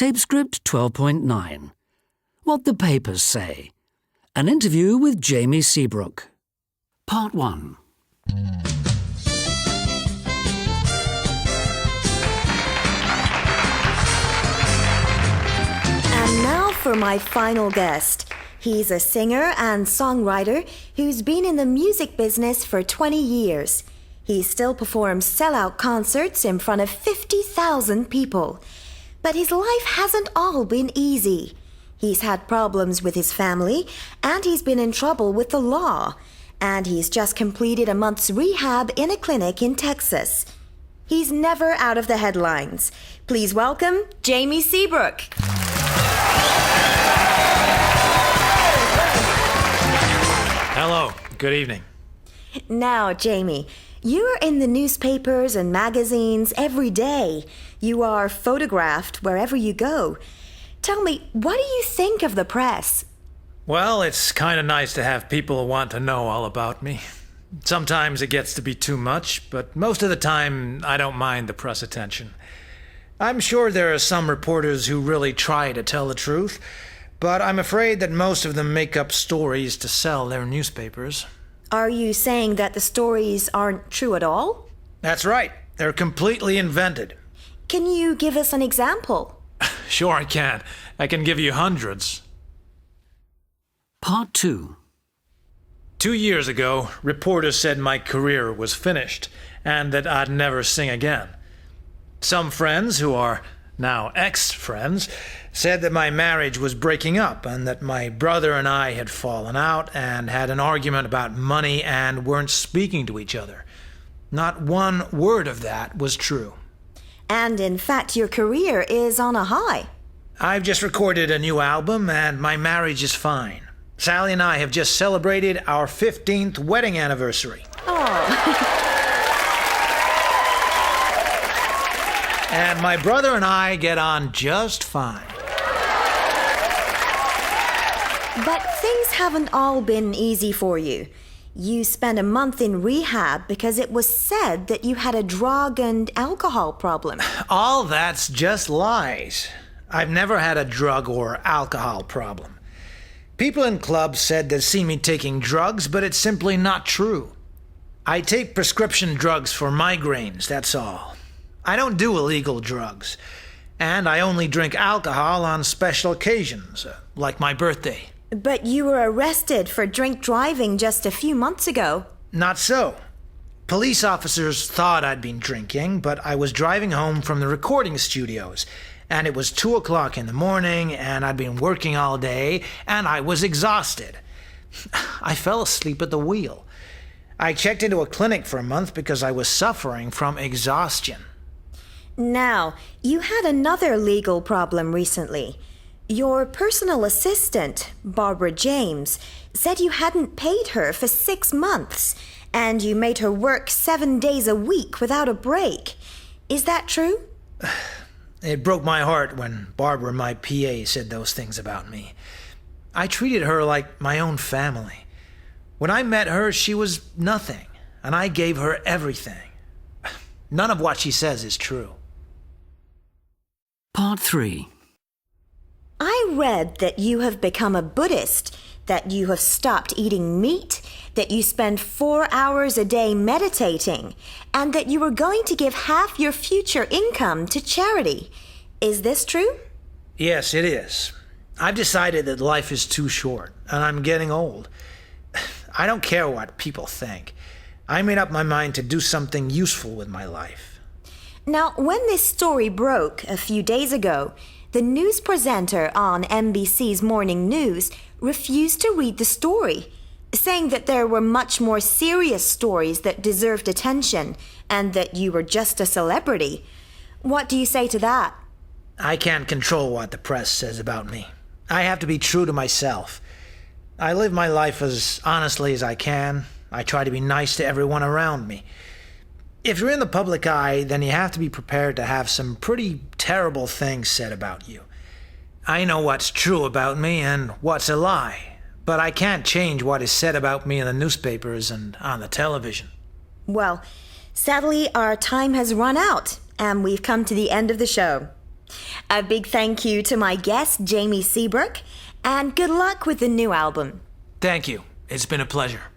Tape script 12.9. What the Papers Say. An interview with Jamie Seabrook. Part 1. And now for my final guest. He's a singer and songwriter who's been in the music business for 20 years. He still performs sellout concerts in front of 50,000 people. But his life hasn't all been easy. He's had problems with his family, and he's been in trouble with the law. And he's just completed a month's rehab in a clinic in Texas. He's never out of the headlines. Please welcome Jamie Seabrook. Hello, good evening. Now, Jamie, you're in the newspapers and magazines every day. You are photographed wherever you go. Tell me, what do you think of the press? Well, it's kind of nice to have people want to know all about me. Sometimes it gets to be too much, but most of the time I don't mind the press attention. I'm sure there are some reporters who really try to tell the truth, but I'm afraid that most of them make up stories to sell their newspapers. Are you saying that the stories aren't true at all? That's right. They're completely invented. Can you give us an example? Sure I can. I can give you hundreds. Part 2. 2 years ago, reporters said my career was finished and that I'd never sing again. Some friends, who are now ex-friends, said that my marriage was breaking up and that my brother and I had fallen out and had an argument about money and weren't speaking to each other. Not one word of that was true. And in fact, your career is on a high. I've just recorded a new album and my marriage is fine. Sally and I have just celebrated our 15th wedding anniversary. Oh. And my brother and I get on just fine. But things haven't all been easy for you. You spent a month in rehab because it was said that you had a drug and alcohol problem. All that's just lies. I've never had a drug or alcohol problem. People in clubs said they'd see me taking drugs, but it's simply not true. I take prescription drugs for migraines, that's all. I don't do illegal drugs. And I only drink alcohol on special occasions, like my birthday. But you were arrested for drink driving just a few months ago. Not so. Police officers thought I'd been drinking, but I was driving home from the recording studios, and it was 2 o'clock in the morning, and I'd been working all day, and I was exhausted. I fell asleep at the wheel. I checked into a clinic for a month because I was suffering from exhaustion. Now, you had another legal problem recently. Your personal assistant, Barbara James, said you hadn't paid her for 6 months, and you made her work 7 days a week without a break. Is that true? It broke my heart when Barbara, my PA, said those things about me. I treated her like my own family. When I met her, she was nothing, and I gave her everything. None of what she says is true. Part 3. I read that you have become a Buddhist, that you have stopped eating meat, that you spend 4 hours a day meditating, and that you were going to give half your future income to charity. Is this true? Yes, it is. I've decided that life is too short, and I'm getting old. I don't care what people think. I made up my mind to do something useful with my life. Now, when this story broke a few days ago, the news presenter on NBC's Morning News refused to read the story, saying that there were much more serious stories that deserved attention and that you were just a celebrity. What do you say to that? I can't control what the press says about me. I have to be true to myself. I live my life as honestly as I can. I try to be nice to everyone around me. If you're in the public eye, then you have to be prepared to have some pretty terrible things said about you. I know what's true about me and what's a lie, but I can't change what is said about me in the newspapers and on the television. Well, sadly, our time has run out, and we've come to the end of the show. A big thank you to my guest, Jamie Seabrook, and good luck with the new album. Thank you. It's been a pleasure.